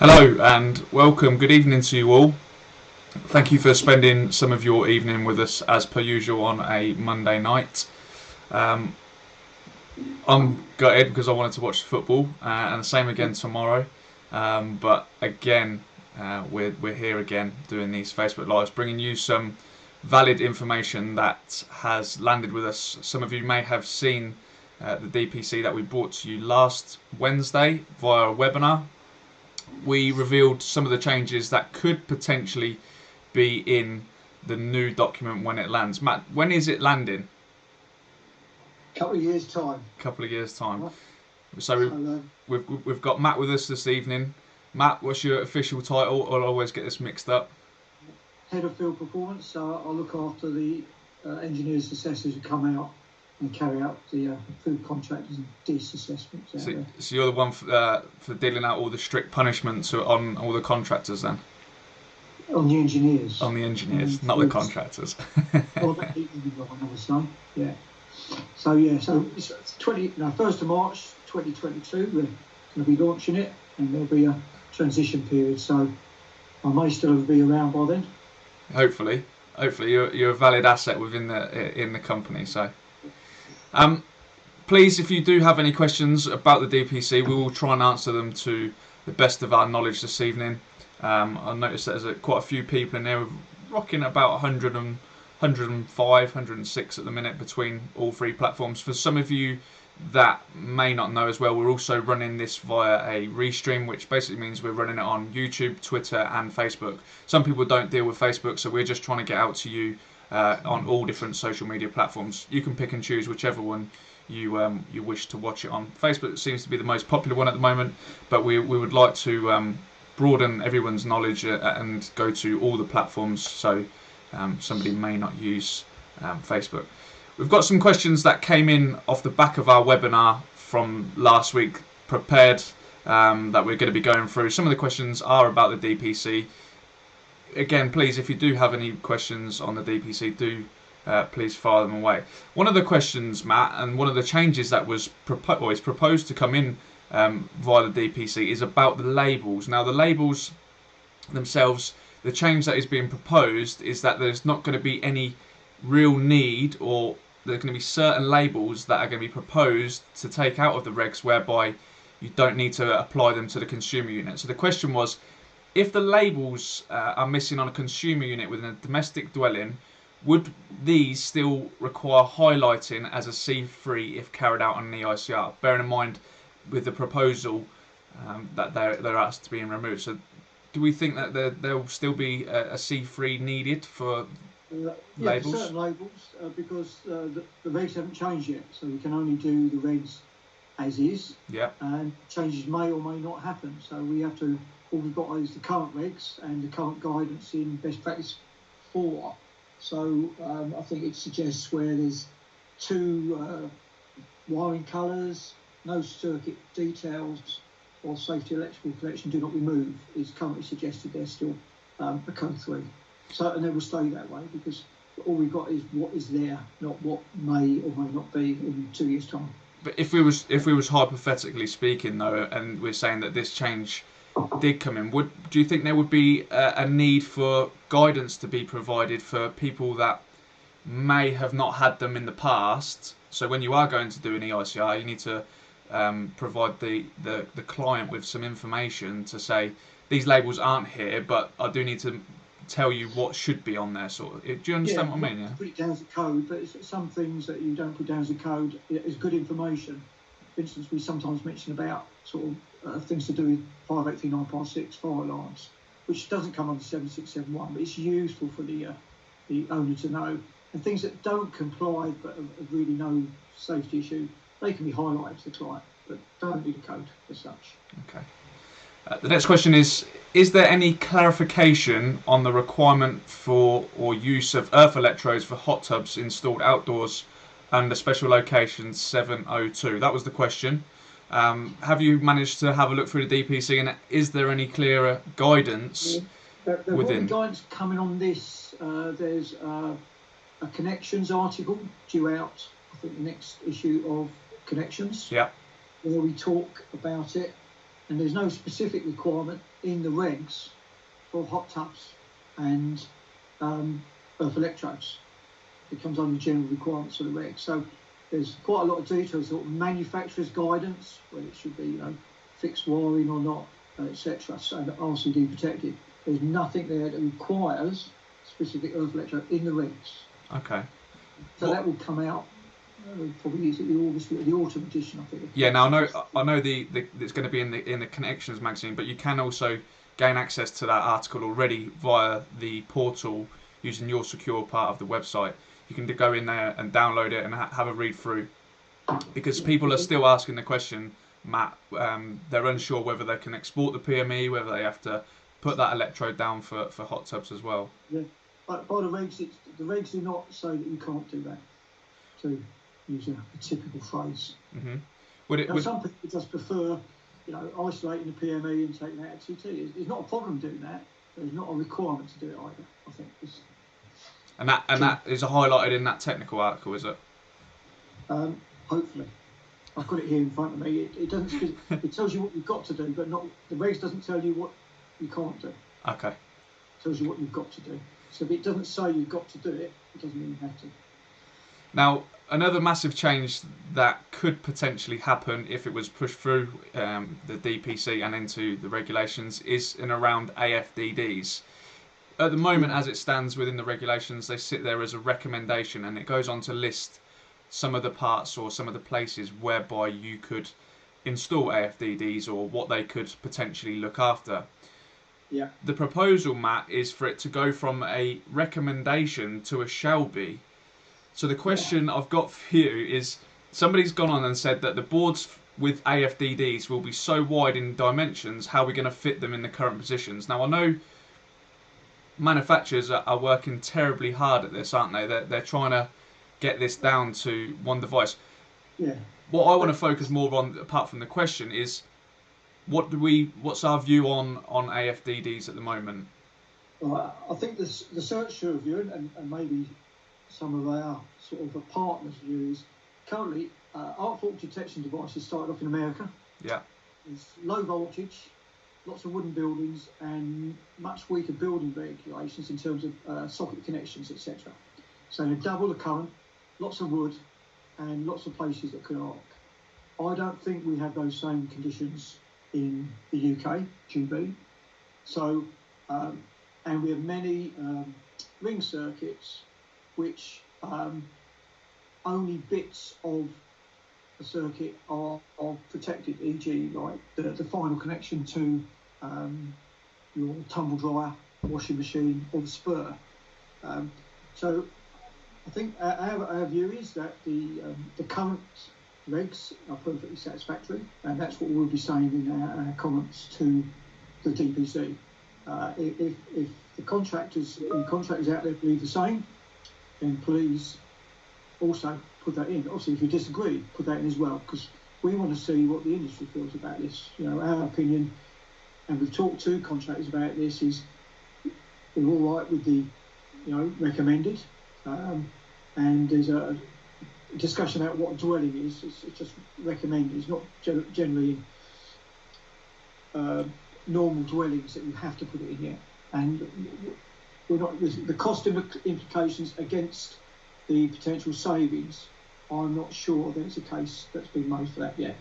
Hello and welcome. Good evening to you all. Thank you for spending some of your evening with us as per usual on a Monday night. Um, I'm gutted because I wanted to watch the football and the same again tomorrow. But again, we're here again doing these Facebook Lives, bringing you some valid information that has landed with us. Some of you may have seen the DPC that we brought to you last Wednesday via a webinar. We revealed some of the changes that could potentially be in the new document when it lands. Matt, when is it landing? Couple of years' time. Couple of years' time. So we've got Matt with us this evening. Matt, what's your official title? I'll always get this mixed up. Head of Field Performance. So I look after the engineers, assessors who come out and carry out the food contractors and DIS assessments. So you're the one for dealing out all the strict punishments on all the contractors then? On the engineers. On the engineers, not the contractors. Well, another yeah. So it's 1st of March 2022. We're going to be launching it, and there'll be a transition period. So I may still be around by then. Hopefully, you're a valid asset within the company. So, please, if you do have any questions about the DPC, we will try and answer them to the best of our knowledge this evening. I noticed that there's quite a few people in there rocking about 105, 106 at the minute between all three platforms. For some of you that may not know as well, we're also running this via a restream, which basically means we're running it on YouTube, Twitter and Facebook. Some people don't deal with Facebook, so we're just trying to get out to you on all different social media platforms. You can pick and choose whichever one you wish to watch it on. Facebook seems to be the most popular one at the moment, but we would like to broaden everyone's knowledge and go to all the platforms, so somebody may not use Facebook. We've got some questions that came in off the back of our webinar from last week prepared that we're going to be going through. Some of the questions are about the DPC. Again, please, if you do have any questions on the DPC, do please fire them away. One of the questions, Matt, and one of the changes that was proposed to come in via the DPC is about the labels. Now, the labels themselves, the change that is being proposed is that there's not going to be any real need, or there's going to be certain labels that are going to be proposed to take out of the regs whereby you don't need to apply them to the consumer unit. So the question was, if the labels are missing on a consumer unit within a domestic dwelling, would these still require highlighting as a C3 if carried out on an EICR? Bearing in mind with the proposal that they're asked to be removed. So do we think that there will still be a C3 needed for labels? For certain labels, because the regs haven't changed yet, so we can only do the regs as is. Yeah. And changes may or may not happen. So we have to. All we've got is the current regs and the current guidance in best practice 4. So I think it suggests where there's 2 wiring colours, no circuit details, or safety electrical connection do not remove is currently suggested. There's still a code 3. So, and it will stay that way because all we've got is what is there, not what may or may not be in 2 years' time. But if we was hypothetically speaking though, and we're saying that this change did come in, do you think there would be a need for guidance to be provided for people that may have not had them in the past? So when you are going to do an EICR, you need to provide the client with some information to say these labels aren't here, but I do need to tell you what should be on there. Sort of. Do you understand what I mean? Yeah. Put it down as a code, but it's some things that you don't put down as a code is good information. For instance, we sometimes mention about sort of things to do with 5839 Part 6 fire alarms, which doesn't come under 7671, but it's useful for the owner to know. And things that don't comply but are really no safety issue, they can be highlighted to the client, but don't need a code as such. Okay. The next question is there any clarification on the requirement for or use of earth electrodes for hot tubs installed outdoors under special location 702? That was the question. Have you managed to have a look through the DPC, and is there any clearer guidance There will within? be guidance coming on this. There's a connections article due out, I think, the next issue of Connections. Yeah. Where we talk about it. and there's no specific requirement in the regs for hot tubs and earth electrodes. It comes under general requirements of the regs. So there's quite a lot of detail, sort of manufacturer's guidance, whether it should be fixed wiring or not, etc. So RCD protected. There's nothing there that requires specific earth electrode in the regs. Okay. So that will come out probably is it the autumn edition, I think. Yeah. Now I know it's going to be in the Connections magazine, but you can also gain access to that article already via the portal using your secure part of the website. You can go in there and download it and have a read through, because people are still asking the question, Matt. They're unsure whether they can export the PME, whether they have to put that electrode down for hot tubs as well. Yeah, but by the regs, the regs do not say that you can't do that. To use a typical phrase. Mm-hmm. Some people just prefer, isolating the PME and taking out a TT. It's not a problem doing that. There's not a requirement to do it either. I think. And that is highlighted in that technical article, is it? Hopefully, I've got it here in front of me. It doesn't. It tells you what you've got to do, but not the regs doesn't tell you what you can't do. Okay. It tells you what you've got to do. So if it doesn't say you've got to do it, it doesn't mean you have to. Now, another massive change that could potentially happen if it was pushed through the DPC and into the regulations is in around AFDDs. At the moment, as it stands within the regulations, they sit there as a recommendation, and it goes on to list some of the parts or some of the places whereby you could install AFDDs or what they could potentially look after. Yeah. The proposal, Matt, is for it to go from a recommendation to a shall be. So the question I've got for you is, somebody's gone on and said that the boards with AFDDs will be so wide in dimensions, how are we going to fit them in the current positions? Now, I know manufacturers are working terribly hard at this, aren't they? They're trying to get this down to one device. Yeah. What I want to focus more on, apart from the question, is what's our view on AFDDs at the moment? Well, I think the search view and maybe some of our sort of partners' views currently arc fault detection devices started off in America. Yeah. It's low voltage, lots of wooden buildings, and much weaker building regulations in terms of socket connections, etc. So they double the current, lots of wood, and lots of places that could arc. I don't think we have those same conditions in the UK, GB. So, and we have many ring circuits which only bits of the circuit are protected, e.g. like the final connection to your tumble dryer, washing machine, or the spur. So I think our view is that the current regs are perfectly satisfactory, and that's what we'll be saying in our comments to the DPC. If the contractors out there believe the same, then please also put that in. Obviously, if you disagree, put that in as well, because we want to see what the industry feels about this. Our opinion, and we've talked to contractors about this, is we're all right with the, recommended, and there's a discussion about what a dwelling is. It's just recommended. It's not generally normal dwellings that you have to put it in yet, and we're not the cost implications against the potential savings. I'm not sure there's a case that's been made for that yet.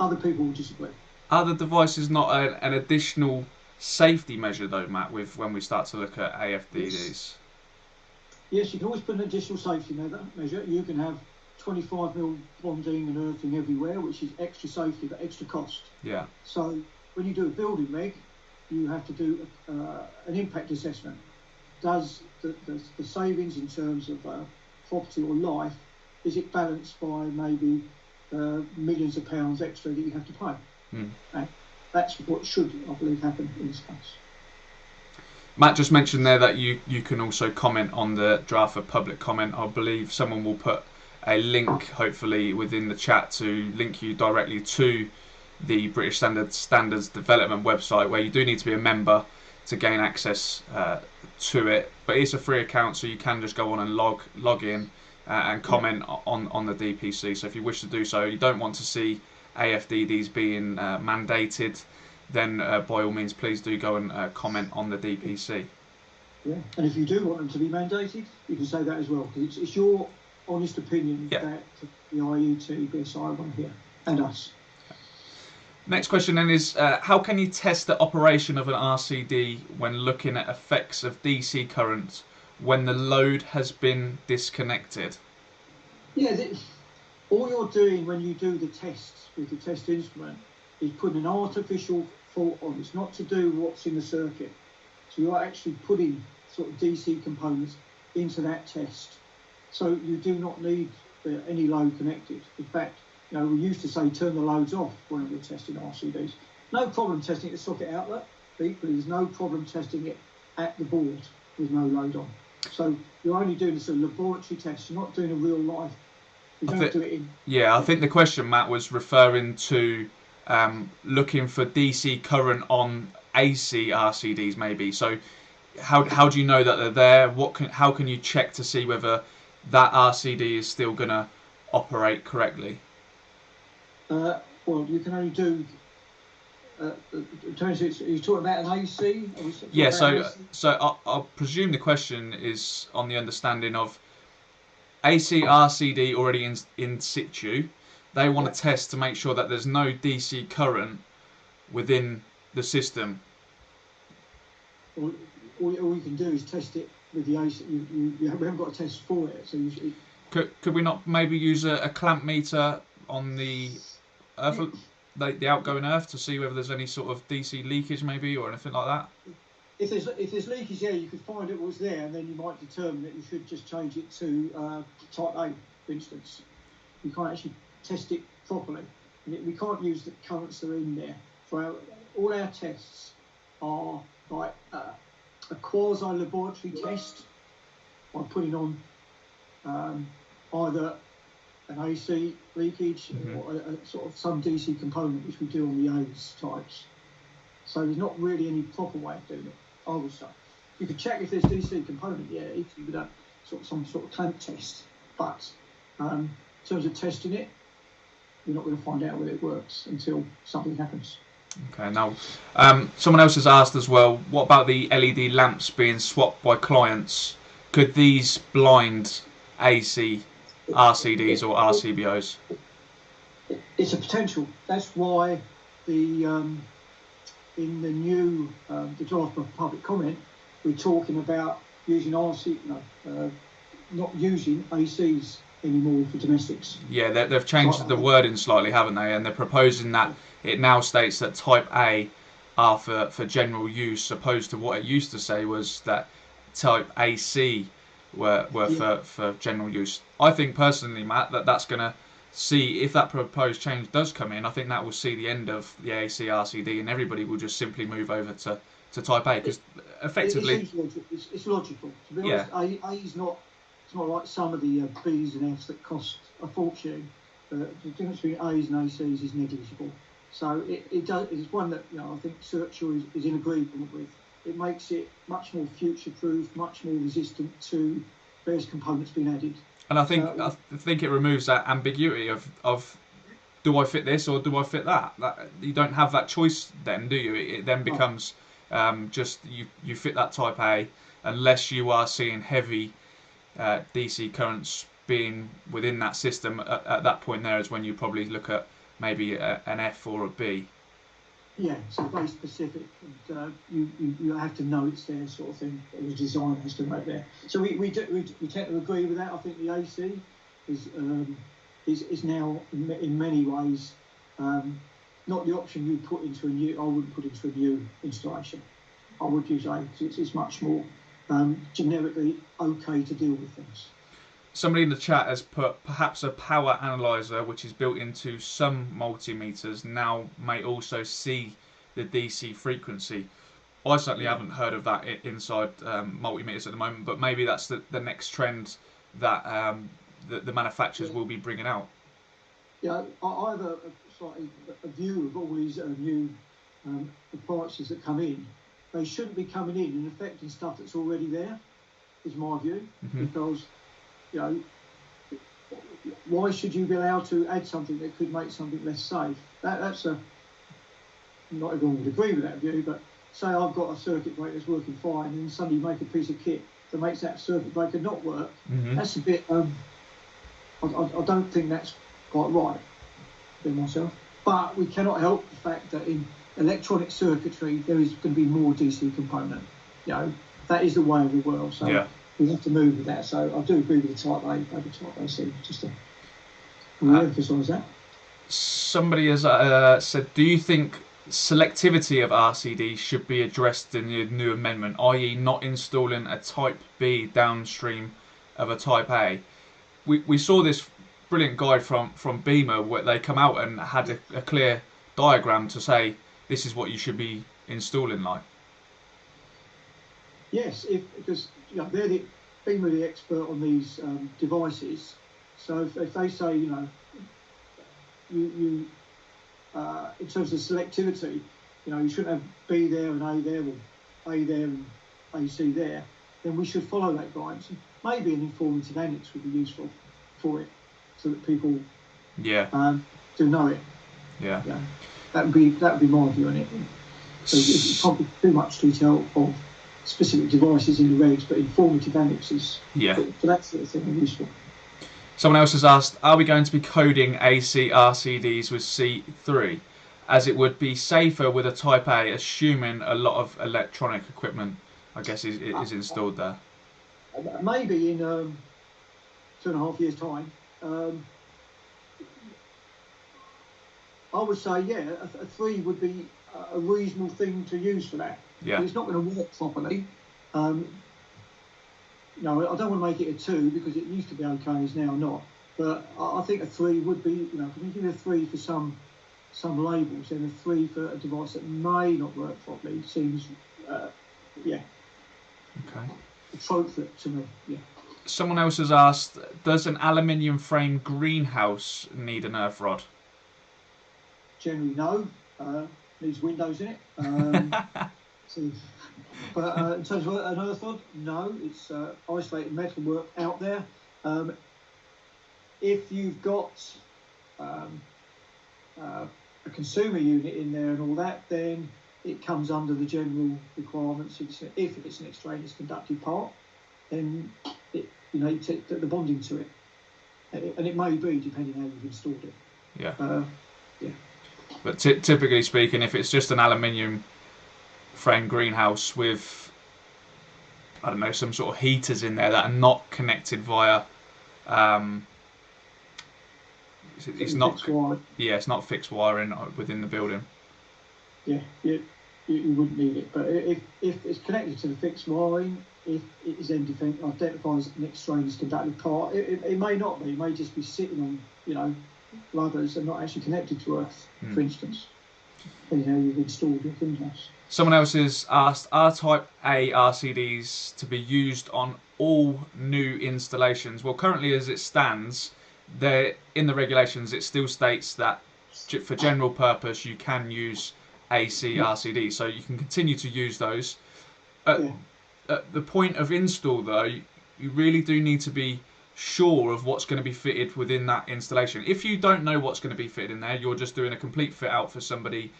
Other people will disagree. Are the devices not an additional safety measure, though, Matt, when we start to look at AFDDs? Yes, you can always put an additional safety measure. You can have 25mm bonding and earthing everywhere, which is extra safety but extra cost. Yeah. So when you do a building reg, you have to do an impact assessment. Does the savings in terms of property or life, is it balanced by maybe millions of pounds extra that you have to pay? And that's what should, I believe, happen in this case. Matt just mentioned there that you can also comment on the draft for public comment. I believe someone will put a link, hopefully, within the chat to link you directly to the British Standards Development website, where you do need to be a member to gain access to it. But it's a free account, so you can just go on and log in and comment on the DPC. So if you wish to do so, you don't want to see AFDs being mandated, then by all means, please do go and comment on the DPC. Yeah, and if you do want them to be mandated, you can say that as well, because it's your honest opinion that the IUT, BSI want to hear, and us. Next question then is, how can you test the operation of an RCD when looking at effects of DC current when the load has been disconnected? Yeah, all you're doing when you do the tests with the test instrument is putting an artificial fault on. It's not to do what's in the circuit. So you're actually putting sort of DC components into that test. So you do not need any load connected. In fact, you know, we used to say turn the loads off when we were testing RCDs. No problem testing at the socket outlet, but equally there's no problem testing it at the board with no load on. So you're only doing this as a laboratory test. You're not doing a real life. You don't do it in. Yeah, I think the question, Matt, was referring to looking for DC current on AC RCDs, maybe. So how do you know that they're there? How can you check to see whether that RCD is still going to operate correctly? Well, you can only do. Are you talking about an AC? Yeah. So I presume the question is on the understanding of AC RCD already in situ. They want to test to make sure that there's no DC current within the system. All you can do is test it with the AC. We haven't got a test for it. So could we not maybe use a clamp meter on the earth, the outgoing earth, to see whether there's any sort of DC leakage maybe or anything like that? If there's leakage there, you could find out what's there, and then you might determine that you should just change it to type A, for instance. You can't actually test it properly. We can't use the currents that are in there. For all our tests are like a quasi-laboratory test by putting on either an AC leakage or a sort of some DC component, which we do on the A's types. So there's not really any proper way of doing it, I would say. You could check if there's DC component, if you would have some sort of clamp test. But in terms of testing it, you're not going to find out whether it works until something happens. Okay, now someone else has asked as well, what about the LED lamps being swapped by clients? Could these blind AC RCDs or RCBOs? It's a potential. That's why in the new the draft of public comment, we're talking about using not using ACs anymore for domestics. Yeah, they've changed the wording slightly, haven't they? And they're proposing that it now states that Type A are for general use, opposed to what it used to say was that Type AC were for general use. I think personally, Matt, that's going to see, if that proposed change does come in, I think that will see the end of the AC RCD, and everybody will just simply move over to Type A, because effectively it's logical. To be honest, A is not. It's not like some of the B's and F's that cost a fortune. The difference between A's and ACs is negligible. So it's one that I think Searcher is in agreement with. It makes it much more future-proof, much more resistant to various components being added. And I think it removes that ambiguity of do I fit this or do I fit that? You don't have that choice then, do you? It then becomes just you fit that Type A, unless you are seeing heavy DC currents being within that system. At that point there is when you probably look at maybe an F or a B. Yeah, so very specific, and you have to know it's there, sort of thing. The design has to make there. So we tend to agree with that. I think the AC is now in many ways not the option you put into a new. I wouldn't put into a new installation. I would use A because it's much more generically okay to deal with things. Somebody in the chat has put perhaps a power analyzer, which is built into some multimeters, now may also see the DC frequency. I certainly haven't heard of that inside multimeters at the moment, but maybe that's the next trend that the manufacturers will be bringing out. Yeah, I have a view of all these new appliances that come in. They shouldn't be coming in and affecting stuff that's already there, is my view, because why should you be allowed to add something that could make something less safe? That's not everyone would agree with that view, but say I've got a circuit breaker that's working fine, and suddenly you make a piece of kit that makes that circuit breaker not work. That's a bit. I don't think that's quite right for myself. But we cannot help the fact that in electronic circuitry there is going to be more DC component. That is the way of the world. So we have to move with that. So I do agree with the Type A over Type AC. Just to emphasise that. Somebody has said, do you think selectivity of RCD should be addressed in the new amendment, i.e. not installing a Type B downstream of a Type A? We saw this brilliant guide from Beamer where they come out and had a clear diagram to say this is what you should be installing like. Yes, because they're Beamer the expert on these devices. So if they say, you in terms of selectivity, you shouldn't have B there and A there, or A there and AC there, then we should follow that guidance. And maybe an informative annex would be useful for it, so that people do know it. Yeah. That would be my view on it. So it can't be too much detail of specific devices in the regs, but informative annexes for that sort of thing are useful. Someone else has asked, are we going to be coding AC RCDs with C3, as it would be safer with a Type A, assuming a lot of electronic equipment, I guess, is installed there? Maybe in 2.5 years' time. I would say, a 3 would be a reasonable thing to use for that. Yeah. But it's not going to work properly. I don't want to make it a 2 because it used to be okay, it's now not. But I think a 3 would be, if we give it a 3 for some labels, then a 3 for a device that may not work properly seems, Okay. appropriate to me. Yeah. Someone else has asked, does an aluminium frame greenhouse need an earth rod? Generally, no. Needs windows in it. But in terms of an earth rod, no. It's isolated metal work out there. If you've got a consumer unit in there and all that, then it comes under the general requirements. If it's an extraneous conductive part, then you take the bonding to it, and it may be depending how you've installed it. Yeah. But typically speaking, if it's just an aluminium frame greenhouse with, I don't know, some sort of heaters in there that are not connected via, it's not fixed wiring within the building. Yeah, you wouldn't need it. But if it's connected to the fixed wiring, if it is then identified as an extraneous conductive part, it may not be. It may just be sitting on, rubbers and not actually connected to earth, for instance. Depending how you've installed your greenhouse. Someone else has asked, are Type A RCDs to be used on all new installations? Well, currently as it stands, in the regulations it still states that for general purpose you can use AC RCDs, so you can continue to use those. At the point of install though, you really do need to be sure of what's going to be fitted within that installation. If you don't know what's going to be fitted in there, you're just doing a complete fit out for somebody,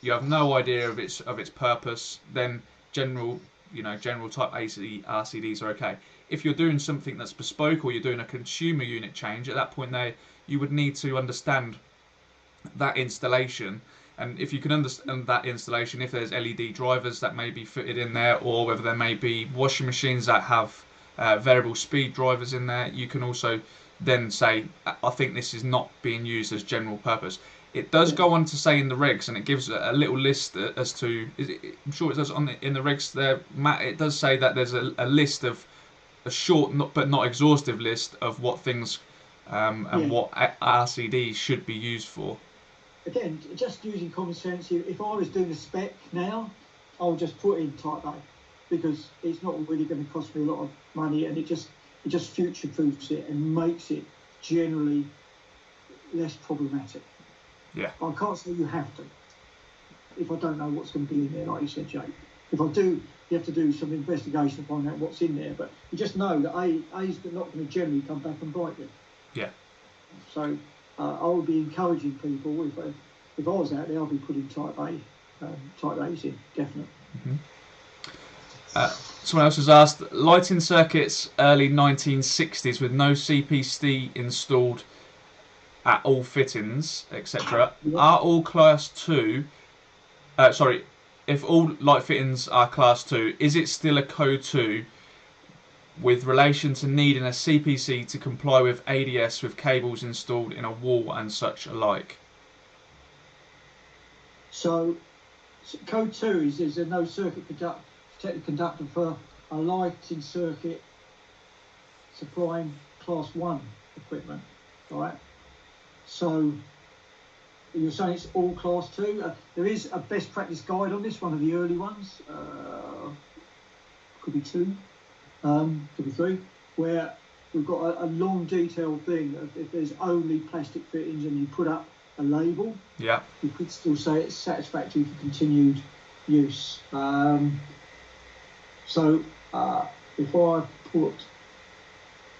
you have no idea of its purpose, then general Type AC RCDs are okay. If you're doing something that's bespoke or you're doing a consumer unit change, at that point there you would need to understand that installation, and if you can understand that installation, if there's LED drivers that may be fitted in there, or whether there may be washing machines that have variable speed drivers in there, you can also then say, I think this is not being used as general purpose. It does go on to say in the regs, and it gives a little list as to, I'm sure it does in the regs there, Matt, it does say that there's a list of, a short but not exhaustive list of what things and what RCD should be used for. Again, just using common sense, if I was doing a spec now, I would just put in Type A, because it's not really going to cost me a lot of money, and it just future-proofs it and makes it generally less problematic. Yeah. I can't say you have to, if I don't know what's going to be in there, like you said, Jake. If I do, you have to do some investigation to find out what's in there, but you just know that A is not going to generally come back and bite you. Yeah. So I would be encouraging people, if I was out there, I'd be putting type A's in, definitely. Someone else has asked, lighting circuits early 1960s with no CPC installed at all fittings, etc. Yeah. Are all class 2, if all light fittings are class 2, is it still a code 2 with relation to needing a CPC to comply with ADS with cables installed in a wall and such alike? So code 2 is there's a no circuit protected conductor for a lighting circuit supplying class 1 equipment, right? So you're saying it's all class 2? There is a best practice guide on this, one of the early ones, could be 2, could be 3, where we've got a long detailed thing of if there's only plastic fittings and you put up a label, Yeah. you could still say it's satisfactory for continued use. So if I put,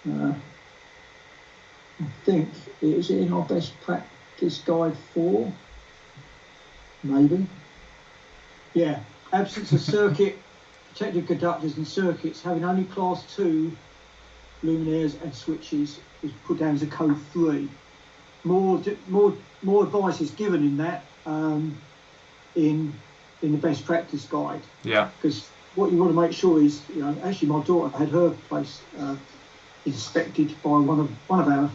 I think, is it in our best practice guide 4? Maybe. Yeah, absence of circuit protected conductors and circuits having only class 2 luminaires and switches is put down as a code 3. More advice is given in that in the best practice guide. Yeah. Because what you want to make sure is, actually my daughter had her place inspected by one of our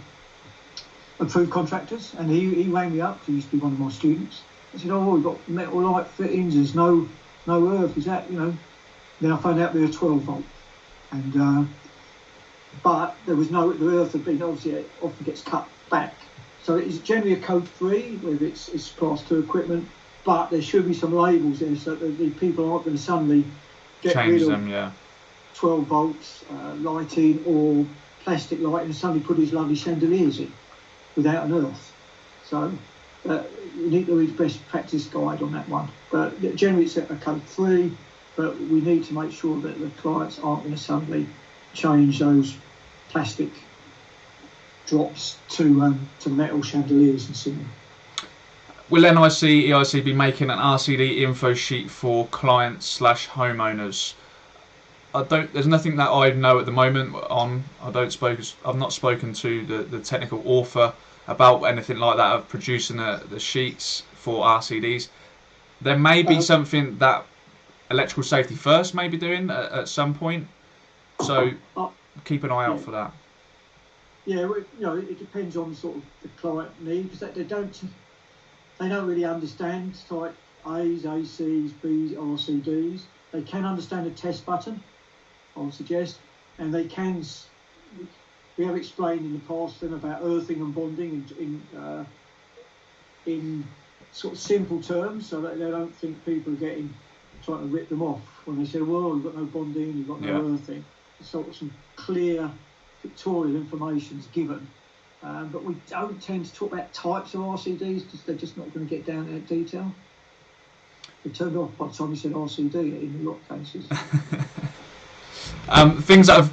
approved contractors, and he rang me up. He used to be one of my students. I said, "Oh, we've got metal light fittings. There's no earth. Is that Then I found out they were 12 volt, and but there was the earth had been obviously it often gets cut back. So it's generally a code 3 whether it's class 2 equipment, but there should be some labels there so that the people aren't going to suddenly get Change rid them, of yeah. 12 volts lighting or plastic lighting and suddenly put these lovely chandeliers in without an earth. So you need to read the best practice guide on that one. But generally it's a code 3, but we need to make sure that the clients aren't going to suddenly change those plastic drops to metal chandeliers and similar. Will NIC EIC be making an RCD info sheet for clients/homeowners? There's nothing that I know at the moment on. I've not spoken to the technical author about anything like that of producing the sheets for RCDs. There may be something that Electrical Safety First may be doing at some point. So keep an eye out for that. Yeah, it depends on sort of the client needs. They don't really understand type A's, ACs, B's, RCDs. They can understand a test button, I would suggest, and they can. We have explained in the past then about earthing and bonding in sort of simple terms, so that they don't think people are trying to rip them off when they say, "Well, you've got no bonding, you've got no earthing." Sort of some clear pictorial information is given, but we don't tend to talk about types of RCDs because they're just not going to get down to that detail. They turned off by the time you said RCD in a lot of cases. Things that I've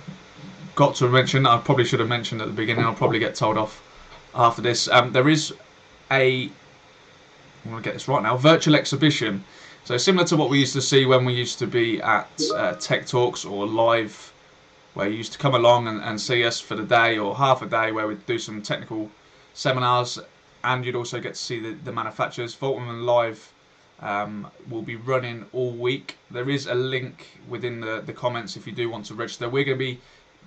got to mention, I probably should have mentioned at the beginning, I'll probably get told off after this. There is I'm going to get this right now, virtual exhibition. So similar to what we used to see when we used to be at Tech Talks or live, where you used to come along and see us for the day or half a day where we'd do some technical seminars, and you'd also get to see the manufacturers. Voltman Live will be running all week. There is a link within the comments if you do want to register. We're going to be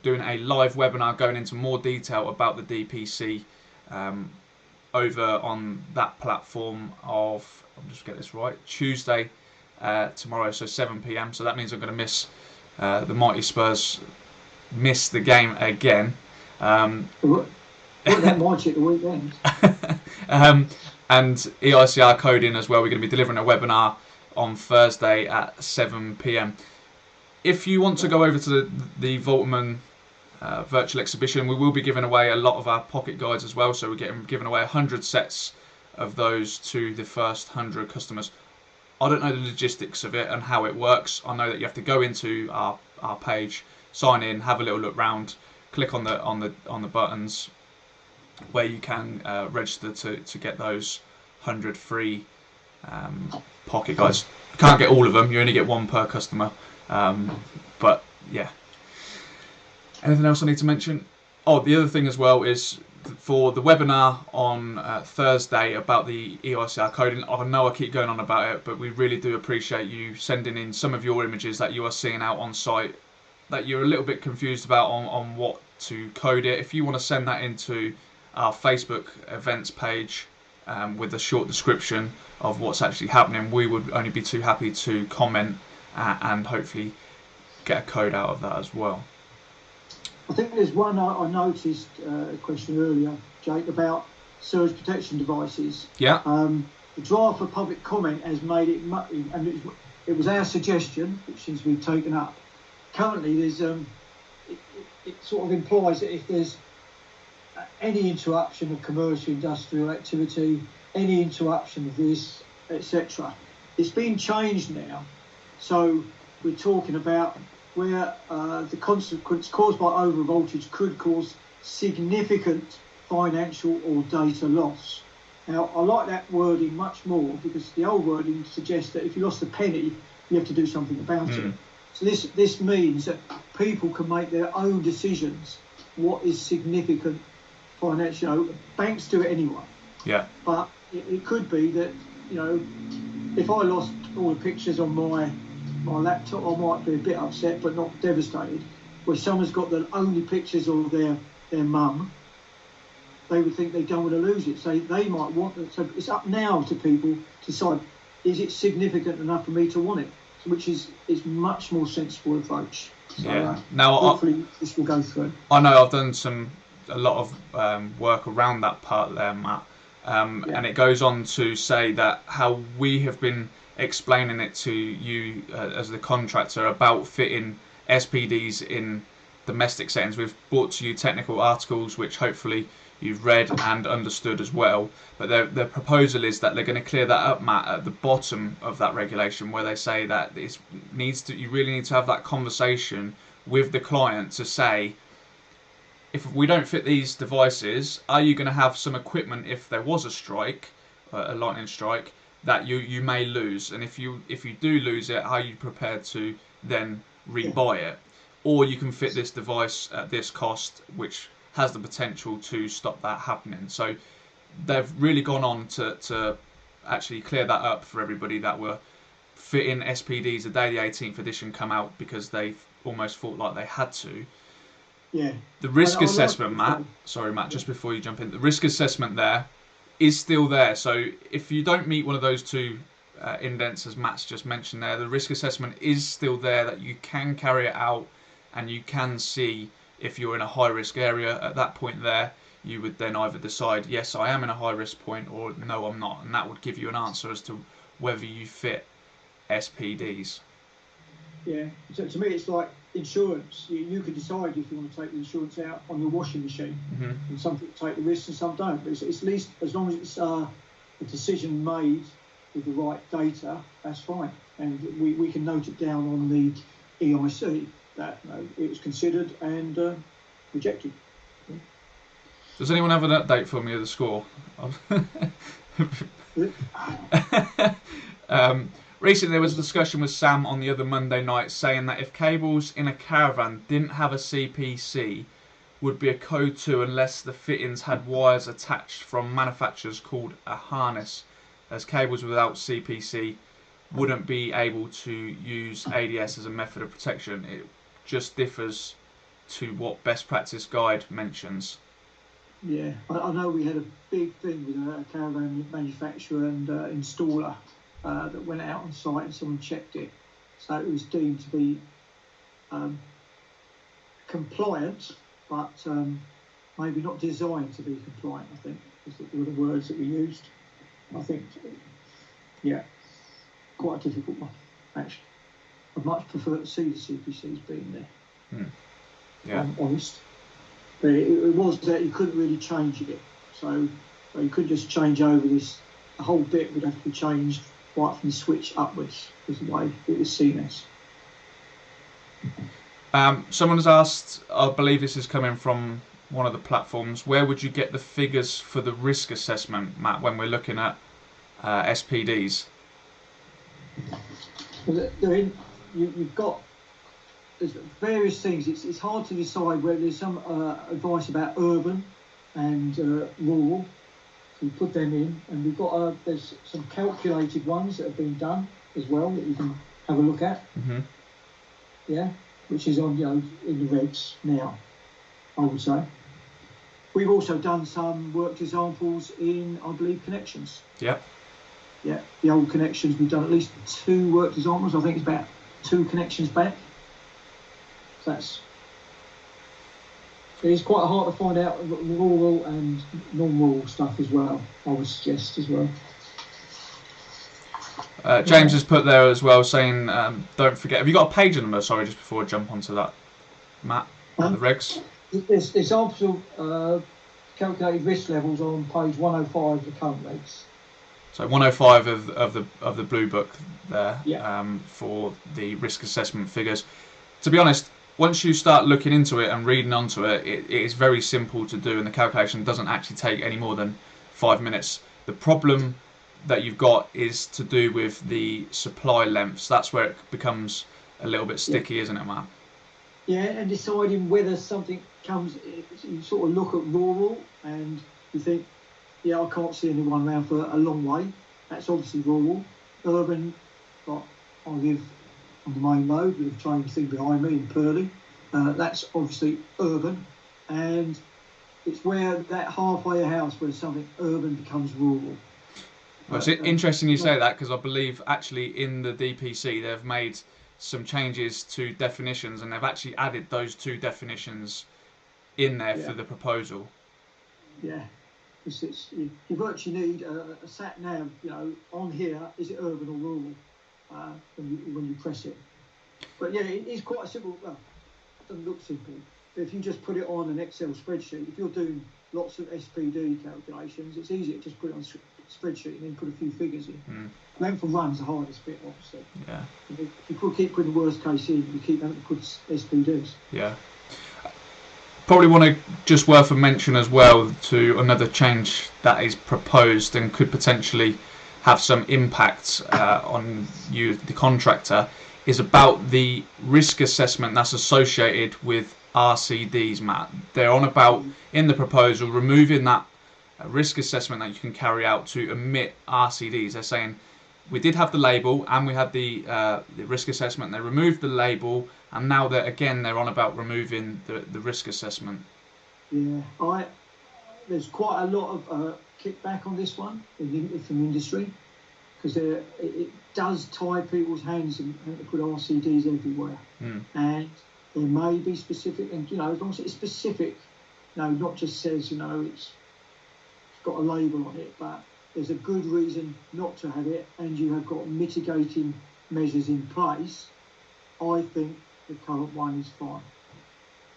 doing a live webinar going into more detail about the DPC over on that platform of, I'll just get this right, Tuesday tomorrow, so 7 p.m. So that means I'm going to miss the Mighty Spurs miss the game again. That might at the weekend. And EICR coding as well. We're going to be delivering a webinar on Thursday at 7 p.m. If you want to go over to the Voltman virtual exhibition, we will be giving away a lot of our pocket guides as well. So we're giving away 100 sets of those to the first 100 customers. I don't know the logistics of it and how it works. I know that you have to go into our page, sign in, have a little look round, click on the buttons, where you can register to get those 100 free pocket guides. You can't get all of them, you only get one per customer. But yeah. Anything else I need to mention? Oh, the other thing as well is for the webinar on Thursday about the EICR coding. I know I keep going on about it, but we really do appreciate you sending in some of your images that you are seeing out on site that you're a little bit confused about on what to code it. If you want to send that into our Facebook events page with a short description of what's actually happening, we would only be too happy to comment and hopefully get a code out of that as well. I think there's one I noticed a question earlier, Jake, about surge protection devices. Yeah. The draft for public comment has made it, and it was our suggestion, which seems to be taken up. Currently, there's it sort of implies that if there's any interruption of commercial industrial activity, any interruption of this, etc., it's been changed now. So we're talking about where the consequence caused by overvoltage could cause significant financial or data loss. Now, I like that wording much more because the old wording suggests that if you lost a penny, you have to do something about it. So this means that people can make their own decisions. What is significant financial? Banks do it anyway. Yeah. But it could be that, if I lost all the pictures on my laptop, I might be a bit upset but not devastated. Where someone's got the only pictures of their mum, they would think they don't want to lose it. So they might want it. So it's up now to people to decide, is it significant enough for me to want it? Which is much more sensible approach. So, yeah. Now, hopefully this will go through. I know I've done a lot of work around that part there, Matt. And it goes on to say that how we have been explaining it to you as the contractor about fitting SPDs in domestic settings. We've brought to you technical articles which hopefully you've read and understood as well, but the proposal is that they're going to clear that up, Matt, at the bottom of that regulation, where they say that you really need to have that conversation with the client to say, if we don't fit these devices, are you going to have some equipment if there was a strike, a lightning strike, that you may lose? And if you do lose it, are you prepared to then rebuy it? Or you can fit this device at this cost, which has the potential to stop that happening. So they've really gone on to actually clear that up for everybody that were fitting SPDs the day the 18th edition come out because they almost felt like they had to. Yeah. The risk assessment, Matt, sorry, Matt, just before you jump in, the risk assessment there is still there. So if you don't meet one of those two indents, as Matt's just mentioned there, the risk assessment is still there, that you can carry it out and you can see if you're in a high risk area. At that point there, you would then either decide, yes, I am in a high risk point, or no, I'm not. And that would give you an answer as to whether you fit SPDs. Yeah, so to me it's like insurance. You could decide if you want to take the insurance out on your washing machine, and some people take the risk and some don't. But it's at least, as long as it's a decision made with the right data, that's fine. And we can note it down on the EIC that it was considered and rejected. Does anyone have an update for me of the score? Recently there was a discussion with Sam on the other Monday night saying that if cables in a caravan didn't have a CPC, would be a code 2 unless the fittings had wires attached from manufacturers called a harness, as cables without CPC wouldn't be able to use ADS as a method of protection. It just differs to what best practice guide mentions. Yeah, I know we had a big thing with a caravan manufacturer and installer that went out on site and someone checked it. So it was deemed to be compliant, but maybe not designed to be compliant, I think, were the words that we used. I think, yeah, quite a difficult one, actually. I'd much prefer to see the CPCs being there. Yeah. I'm honest. But it was that you couldn't really change it. So you couldn't just change over this. The whole bit would have to be changed right from the switch upwards, is the way it was seen as. Someone has asked, I believe this is coming from one of the platforms. Where would you get the figures for the risk assessment, Matt, when we're looking at SPDs? You've got there's various things. It's hard to decide whether there's some advice about urban and rural. So we put them in, and we've got there's some calculated ones that have been done as well that you can have a look at. Mm-hmm. Yeah, which is on in the regs now, I would say. We've also done some worked examples in, I believe, connections. Yep. Yeah, the old connections. We've done at least 2 worked examples. I think it's about 2 connections back. So it's quite hard to find out rural and non-rural stuff as well, I would suggest as well. James has put there as well saying, don't forget, have you got a page number? Sorry, just before I jump onto that, Matt, the regs. There's examples of calculated risk levels on page 105 of the current regs. So 105 of the blue book there, yeah. For the risk assessment figures. To be honest, once you start looking into it and reading onto it, it is very simple to do, and the calculation doesn't actually take any more than 5 minutes. The problem that you've got is to do with the supply lengths. That's where it becomes a little bit sticky, isn't it, Matt? Yeah, and deciding whether something comes, you sort of look at rural and you think, yeah, I can't see anyone around for a long way. That's obviously rural. Urban, like I live on the main road with a train thing behind me in Purley. That's obviously urban, and it's where that halfway house where something urban becomes rural. Well, it's interesting you say that, because I believe actually in the DPC they've made some changes to definitions, and they've actually added those 2 definitions in there for the proposal. Yeah, you virtually need a sat nav, on here, is it urban or rural, when you press it. But yeah, it is quite simple. Well, it doesn't look simple. But if you just put it on an Excel spreadsheet, if you're doing lots of SPD calculations, it's easier to just put it on a spreadsheet and then put a few figures in. Length of run's the hardest bit, obviously. Yeah. If you keep putting the worst case in, you keep having to put SPDs. Yeah. Probably want to just worth a mention as well to another change that is proposed and could potentially have some impact on you, the contractor, is about the risk assessment that's associated with RCDs, Matt. They're on about, in the proposal, removing that risk assessment that you can carry out to omit RCDs. They're saying we did have the label and we had the risk assessment. They removed the label, and now they're on about removing the risk assessment. Yeah, there's quite a lot of kickback on this one from industry, because it does tie people's hands and put RCDs everywhere. And there may be specific, and as long as it's specific, not just says it's got a label on it, but there's a good reason not to have it, and you have got mitigating measures in place. I think the current one is fine.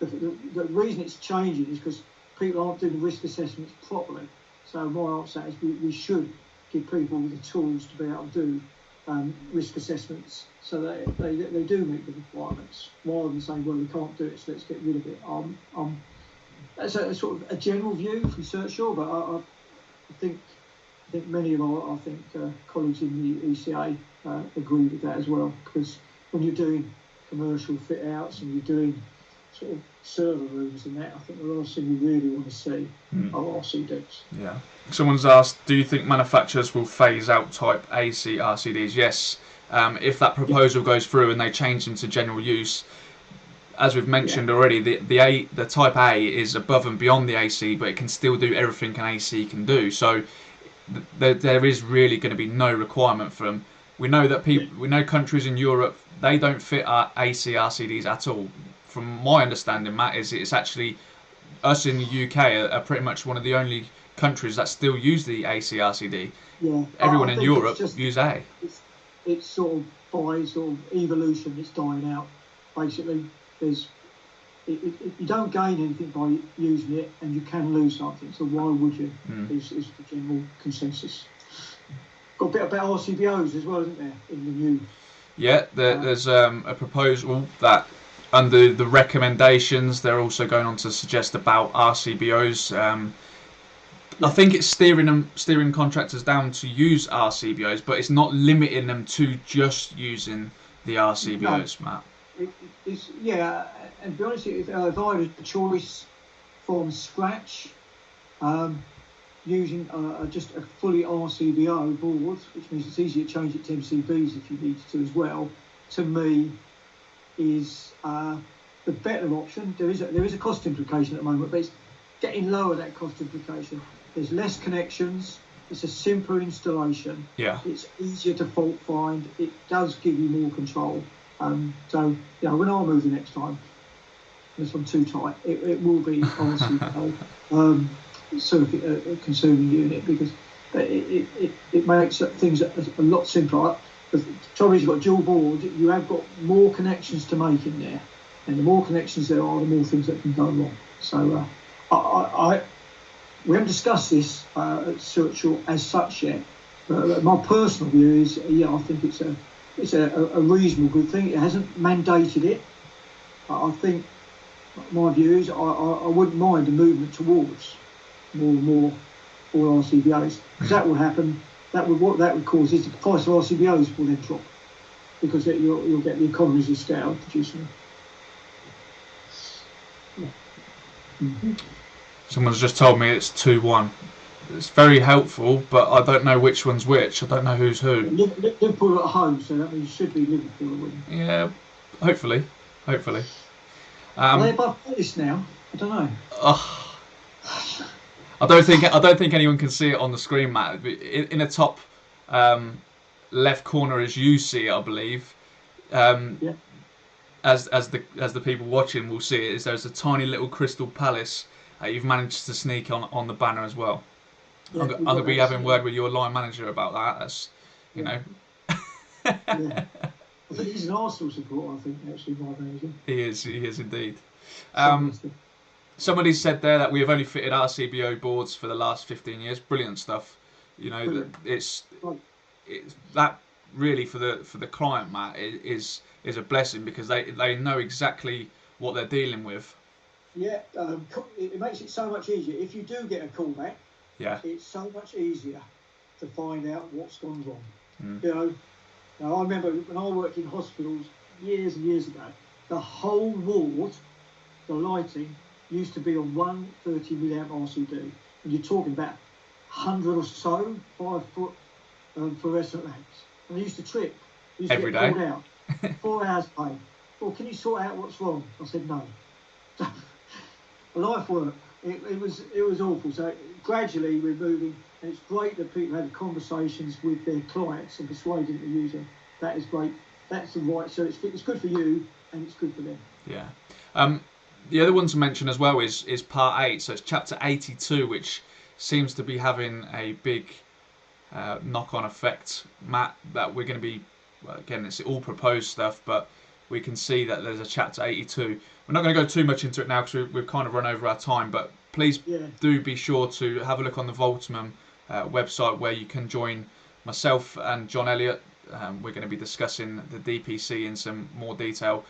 The reason it's changing is because people aren't doing the risk assessments properly. So my answer is we should give people the tools to be able to do risk assessments so that they do meet the requirements, rather than saying, well, we can't do it, so let's get rid of it. That's a sort of a general view from Searchshore, but I think many of our colleagues in the ECA agree with that as well, because when you're doing commercial fit outs and you're doing sort of server rooms and that, I think the last thing we really want to see are RCDs. Yeah. Someone's asked, do you think manufacturers will phase out type AC RCDs? Yes. If that proposal goes through and they change them to general use, as we've mentioned already, the type A is above and beyond the AC, but it can still do everything an AC can do. So there is really going to be no requirement for them. We know that we know countries in Europe, they don't fit our AC RCDs at all. From my understanding, Matt, it's actually us in the UK are pretty much one of the only countries that still use the AC RCD. Yeah. Everyone in Europe use A. It's sort of by sort of evolution, it's dying out. Basically, you don't gain anything by using it, and you can lose something. So why would you? Is the general consensus. Got a bit about RCBOs as well, isn't there, in the new? Yeah, there's a proposal that under the recommendations, they're also going on to suggest about RCBOs. I think it's steering contractors down to use RCBOs, but it's not limiting them to just using the RCBOs, No, Matt. it's yeah. And to be honest, if I had a choice from scratch, using just a fully RCBO board, which means it's easier to change it to MCBs if you need to as well, to me is the better option. There is a cost implication at the moment, but it's getting lower, that cost implication. There's less connections. It's a simpler installation. Yeah. It's easier to fault find. It does give you more control. So, when I move the next time, unless I'm too tight, it will be RCBO circuit consuming unit, because it makes things a lot simpler. The trouble is, you've got dual board, you have got more connections to make in there, and the more connections there are, the more things that can go wrong. So we haven't discussed this at Churchill as such yet, but my personal view is, I think it's a reasonable good thing. It hasn't mandated it. I think my view is I wouldn't mind a movement towards more RCBOs, because that will happen. What that would cause is the price of RCBOs will then drop, because you'll get the economies of scale producing them. Yeah. Mm-hmm. Someone's just told me it's 2-1. It's very helpful, but I don't know which one's which. I don't know who's who. Liverpool at home, so that means it should be Liverpool winning. Yeah, hopefully. Are they above this now? I don't know. I don't think anyone can see it on the screen, Matt. In the top left corner, as you see it, I believe. Yeah. As the people watching will see it, is there's a tiny little Crystal Palace you've managed to sneak on the banner as well. Yeah, I'm going to be having word with your line manager about that. That's, yeah. I think he's an Arsenal supporter, I think, actually, my manager. He is indeed. Somebody said there that we have only fitted RCBO boards for the last 15 years. Brilliant stuff. It's that really for the client, Matt, is a blessing, because they know exactly what they're dealing with. Yeah, it makes it so much easier. If you do get a callback, it's so much easier to find out what's gone wrong. Now I remember when I worked in hospitals years and years ago, the whole ward, the lighting, used to be on one 30 milliamp RCD, and you're talking about 100 or so 5-foot fluorescent lamps, and they used to trip. Used every to get day. Out. 4 hours paid. Well, can you sort out what's wrong? I said no. Life work. It was awful. So gradually we're moving, and it's great that people have conversations with their clients and persuade them to use them. That is great. That's the right. So it's good for you, and it's good for them. Yeah. The other one to mention as well is part 8. So it's chapter 82, which seems to be having a big knock-on effect, Matt. That we're going to be, well, again, it's all proposed stuff, but we can see that there's a chapter 82. We're not going to go too much into it now, because we've kind of run over our time, but please do be sure to have a look on the Voltimum website, where you can join myself and John Elliott. We're going to be discussing the DPC in some more detail.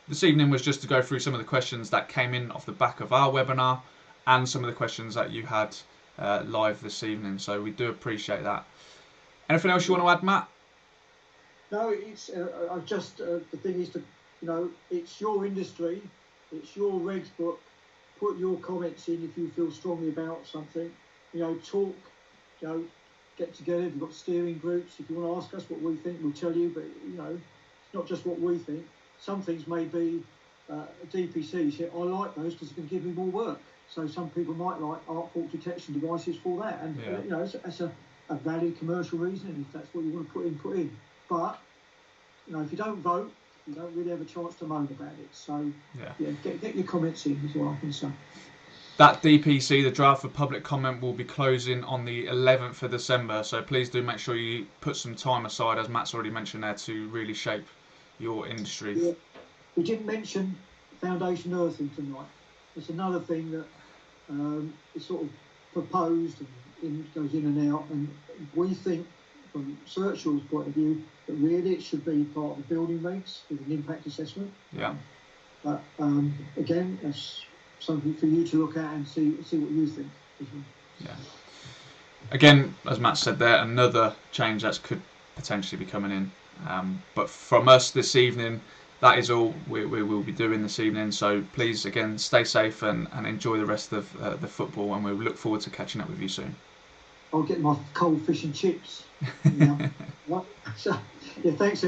This evening was just to go through some of the questions that came in off the back of our webinar, and some of the questions that you had live this evening, so we do appreciate that. Anything else you want to add, Matt? No, it's just the thing is to, it's your industry, it's your regs book. Put your comments in if you feel strongly about something. Talk. Get together. If you've got steering groups, if you want to ask us what we think, we'll tell you. But it's not just what we think. Some things may be DPCs. I like those because it can give me more work. So some people might like arc fault detection devices for that, and that's a valid commercial reason. And if that's what you want to put in. But if you don't vote, you don't really have a chance to moan about it. So get your comments in, is what I can say. That DPC, the draft for public comment, will be closing on the 11th of December. So please do make sure you put some time aside, as Matt's already mentioned there, to really shape your industry. Yeah. We didn't mention foundation earthing tonight. It's another thing that is sort of proposed and goes in and out. And we think, from Searchall's point of view, that really it should be part of the building regs with an impact assessment. Yeah. But again, that's something for you to look at and see what you think. Yeah. Again, as Matt said there, another change that could potentially be coming in. But from us this evening, that is all we will be doing this evening. So please, again, stay safe and enjoy the rest of the football. And we look forward to catching up with you soon. I'll get my cold fish and chips. Yeah. So, yeah, thanks.